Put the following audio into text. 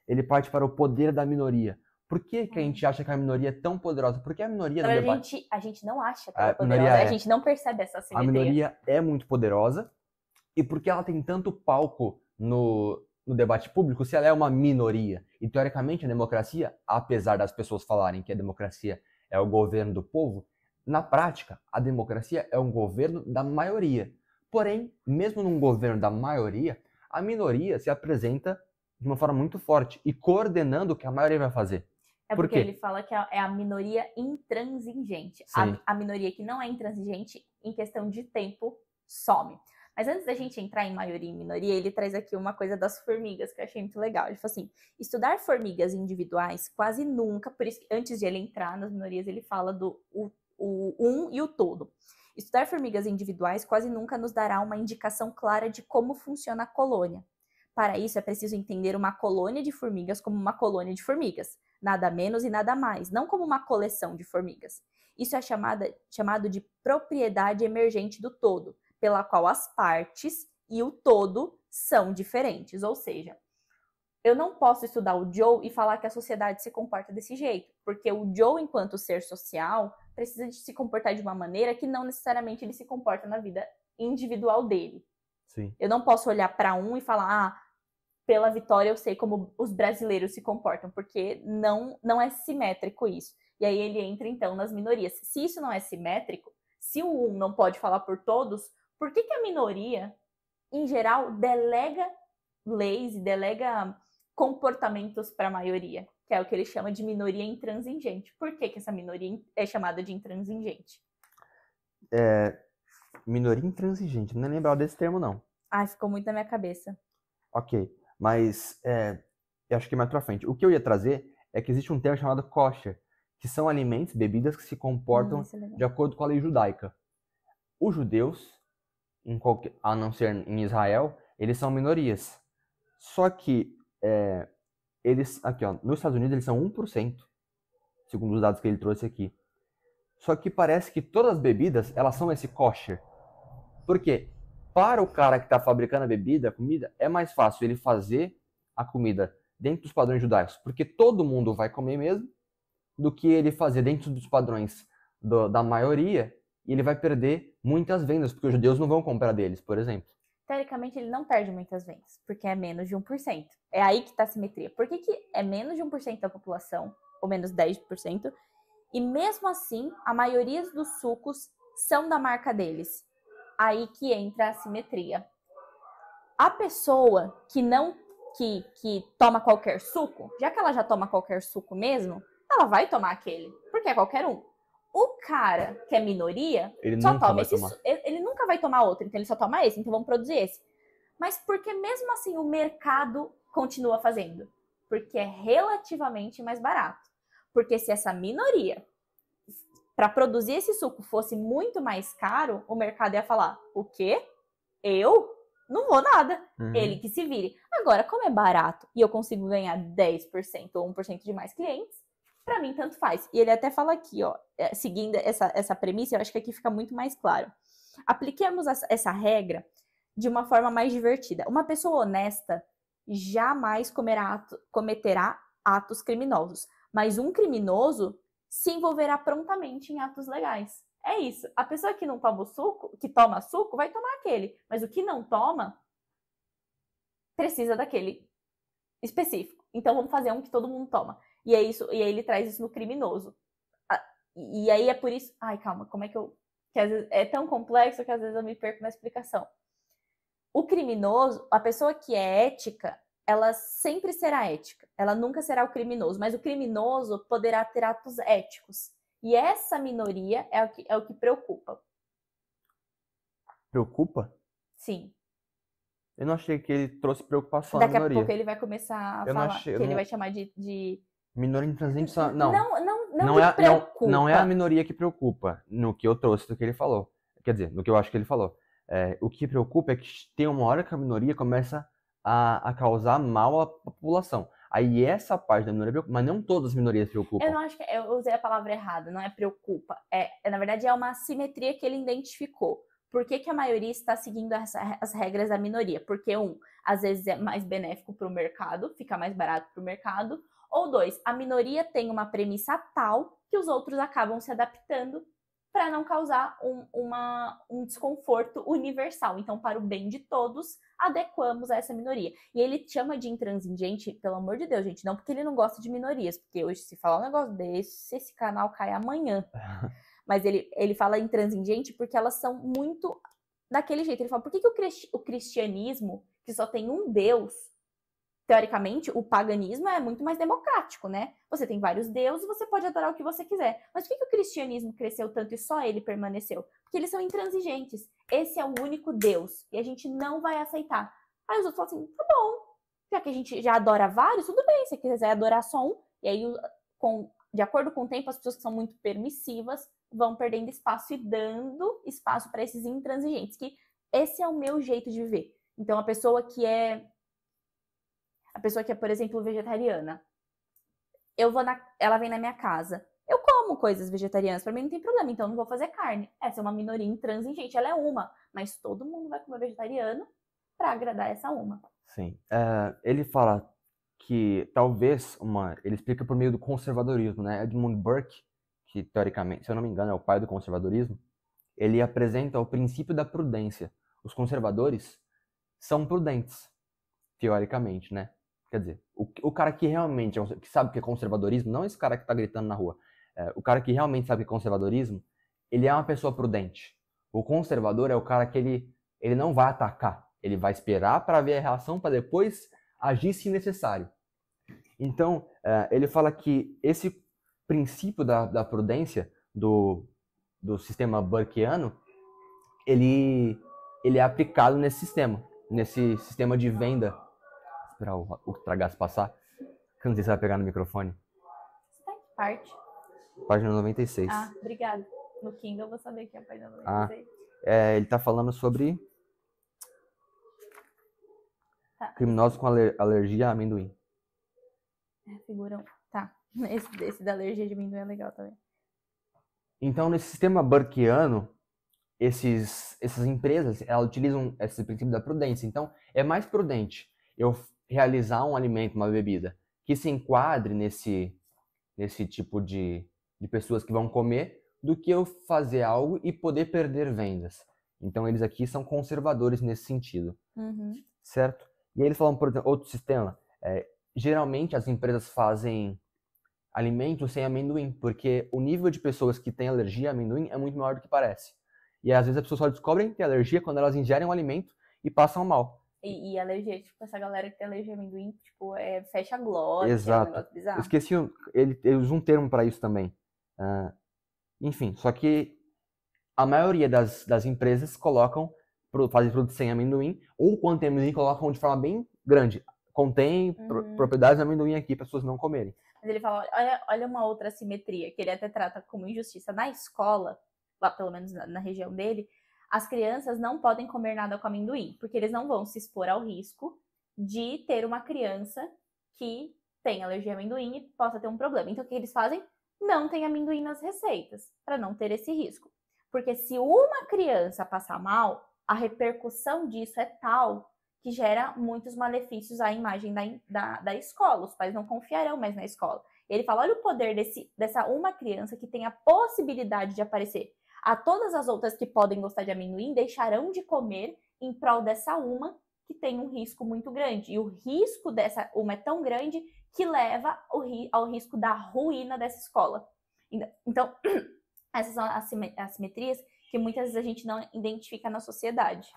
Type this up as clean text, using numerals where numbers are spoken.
ele parte para o poder da minoria. Por que que a gente acha que a minoria é tão poderosa? Porque a minoria no debate... A gente não acha que ela é A minoria poderosa, a gente não percebe essa A simetria. minoria é muito poderosa, e porque ela tem tanto palco no debate público, se ela é uma minoria. E, teoricamente, a democracia, apesar das pessoas falarem que a democracia é o governo do povo, na prática, a democracia é um governo da maioria. Porém, mesmo num governo da maioria, a minoria se apresenta de uma forma muito forte e coordenando o que a maioria vai fazer. É Por porque quê? ele fala que é a minoria intransigente. Sim. A minoria que não é intransigente, em questão de tempo, some. Mas antes da gente entrar em maioria e minoria, ele traz aqui uma coisa das formigas que eu achei muito legal. Ele falou assim, estudar formigas individuais quase nunca, por isso que antes de ele entrar nas minorias, ele fala do o e o todo. Estudar formigas individuais quase nunca nos dará uma indicação clara de como funciona a colônia. Para isso, é preciso entender uma colônia de formigas como uma colônia de formigas, nada menos e nada mais, não como uma coleção de formigas. Isso é chamado de propriedade emergente do todo, pela qual as partes e o todo são diferentes. Ou seja, eu não posso estudar o Joe e falar que a sociedade se comporta desse jeito, porque o Joe, enquanto ser social, precisa de se comportar de uma maneira que não necessariamente ele se comporta na vida individual dele. Sim. Eu não posso olhar para um e falar, pela Vitória eu sei como os brasileiros se comportam, porque não é simétrico isso. E aí ele entra, então, nas minorias. Se isso não é simétrico, se o não pode falar por todos, por que a minoria, em geral, delega leis e delega comportamentos para a maioria? Que é o que ele chama de minoria intransigente. Por que essa minoria é chamada de intransigente? Minoria intransigente, não lembrava desse termo, não. Ai, ficou muito na minha cabeça. Ok, mas eu acho que mais pra frente. O que eu ia trazer é que existe um termo chamado kosher, que são alimentos, bebidas que se comportam de acordo com a lei judaica. Os judeus, a não ser em Israel, eles são minorias. Só que eles, aqui ó, nos Estados Unidos eles são 1%, segundo os dados que ele trouxe aqui. Só que parece que todas as bebidas, elas são esse kosher. Por quê? Para o cara que está fabricando a bebida, a comida, é mais fácil ele fazer a comida dentro dos padrões judaicos, porque todo mundo vai comer mesmo, do que ele fazer dentro dos padrões da maioria, e ele vai perder muitas vendas, porque os judeus não vão comprar deles, por exemplo. Teoricamente, ele não perde muitas vendas, porque é menos de 1%. É aí que está a simetria. Por que é menos de 1% da população, ou menos 10%, e mesmo assim, a maioria dos sucos são da marca deles? Aí que entra a simetria. A pessoa que toma qualquer suco, já que ela já toma qualquer suco mesmo, ela vai tomar aquele, porque é qualquer um. O cara que é minoria, Ele só nunca toma vai esse, tomar. ele nunca vai tomar outro, então ele só toma esse, então vamos produzir esse. Mas porque mesmo assim o mercado continua fazendo? Porque é relativamente mais barato. Porque se essa minoria, para produzir esse suco, fosse muito mais caro, o mercado ia falar, o quê? Eu? Não vou nada. Ele que se vire. Agora, como é barato e eu consigo ganhar 10% ou 1% de mais clientes, para mim tanto faz. E ele até fala aqui, ó, seguindo essa premissa, eu acho que aqui fica muito mais claro. Apliquemos essa regra de uma forma mais divertida. Uma pessoa honesta jamais cometerá atos criminosos, mas um criminoso se envolverá prontamente em atos legais. É isso. A pessoa que não toma suco, que toma suco, vai tomar aquele. Mas o que não toma, precisa daquele específico. Então vamos fazer um que todo mundo toma. E é isso. E aí ele traz isso no criminoso. E aí é por isso... Ai, calma, como é que eu... Que às vezes é tão complexo que às vezes eu me perco na explicação. O criminoso, a pessoa que é ética, ela sempre será ética. Ela nunca será o criminoso. Mas o criminoso poderá ter atos éticos. E essa minoria é o que preocupa. Preocupa? Sim. Eu não achei que ele trouxe preocupação Daqui à minoria. a pouco ele vai começar a falar que ele vai chamar de... Minoria intransigente só... Não preocupa. Não é a minoria que preocupa, no que eu trouxe do que ele falou. Quer dizer, no que eu acho que ele falou. O que preocupa é que tem uma hora que a minoria começa a causar mal à população. Aí essa parte da minoria preocupa, mas não todas as minorias preocupam. Eu não acho que... Eu usei a palavra errada, não é preocupa. Na verdade, é uma assimetria que ele identificou. Por que a maioria está seguindo as regras da minoria? Porque, às vezes é mais benéfico para o mercado, fica mais barato para o mercado. Ou 2, a minoria tem uma premissa tal que os outros acabam se adaptando para não causar um desconforto universal. Então, para o bem de todos, adequamos a essa minoria. E ele chama de intransigente, pelo amor de Deus, gente, não porque ele não gosta de minorias, porque hoje, se falar um negócio desse, esse canal cai amanhã. Mas ele fala intransigente porque elas são muito daquele jeito. Ele fala, por que o cristianismo, que só tem um Deus, teoricamente, o paganismo é muito mais democrático, né? Você tem vários deuses, você pode adorar o que você quiser. Mas por que o cristianismo cresceu tanto e só ele permaneceu? Porque eles são intransigentes. Esse é o único Deus e a gente não vai aceitar. Aí os outros falam assim, tá bom, já que a gente já adora vários, tudo bem, se quiser adorar só um. E aí, de acordo com o tempo, as pessoas que são muito permissivas vão perdendo espaço e dando espaço para esses intransigentes, que esse é o meu jeito de viver. Então, a pessoa que é, por exemplo, vegetariana, ela vem na minha casa. Eu como coisas vegetarianas, para mim não tem problema, então eu não vou fazer carne. Essa é uma minoria intransigente, ela é uma, mas todo mundo vai comer vegetariano para agradar essa uma. Sim. Ele fala que talvez ele explica por meio do conservadorismo, né? Edmund Burke, que teoricamente, se eu não me engano, é o pai do conservadorismo, ele apresenta o princípio da prudência. Os conservadores são prudentes, teoricamente, né? Quer dizer, o cara que realmente que sabe o que é conservadorismo, não esse cara que tá gritando na rua, o cara que realmente sabe o que é conservadorismo, ele é uma pessoa prudente. O conservador é o cara que ele não vai atacar, ele vai esperar para ver a reação para depois agir se necessário. Então, ele fala que esse princípio da prudência do sistema burkeano, ele é aplicado nesse sistema de venda. Esperar o tragaço passar. Eu não sei se vai pegar no microfone. Você tá em que parte? Página 96. Ah, obrigada. No Kindle eu vou saber que é a página 96. Ele tá falando sobre criminosos com alergia a amendoim. Figura 1. Tá. Esse da alergia de amendoim é legal também. Então, nesse sistema burkeano, essas empresas, elas utilizam esse princípio da prudência. Então, é mais prudente eu realizar um alimento, uma bebida, que se enquadre nesse tipo de pessoas que vão comer, do que eu fazer algo e poder perder vendas. Então, eles aqui são conservadores nesse sentido. Uhum. Certo? E aí eles falam, por exemplo, outro sistema. Geralmente, as empresas fazem alimentos sem amendoim, porque o nível de pessoas que têm alergia a amendoim é muito maior do que parece. E às vezes as pessoas só descobrem que tem alergia quando elas ingerem um alimento e passam mal. E alergia, tipo, essa galera que tem alergia a amendoim, tipo, fecha a glória, exato. É um negócio bizarro. Eu esqueci, ele usa um termo para isso também. Enfim, só que a maioria das empresas fazem produtos sem amendoim, ou quando tem amendoim, colocam de forma bem grande. Contém propriedades de amendoim aqui para as pessoas não comerem. Mas ele fala, olha uma outra assimetria, que ele até trata como injustiça. Na escola, lá pelo menos na região dele, as crianças não podem comer nada com amendoim, porque eles não vão se expor ao risco de ter uma criança que tem alergia a amendoim e possa ter um problema. Então, o que eles fazem? Não tem amendoim nas receitas, para não ter esse risco. Porque se uma criança passar mal, a repercussão disso é tal que gera muitos malefícios à imagem da escola. Os pais não confiarão mais na escola. Ele fala, olha o poder dessa uma criança que tem a possibilidade de aparecer. A todas as outras que podem gostar de amendoim deixarão de comer em prol dessa uma que tem um risco muito grande. E o risco dessa uma é tão grande que leva ao risco da ruína dessa escola. Então, essas são as assimetrias que muitas vezes a gente não identifica na sociedade.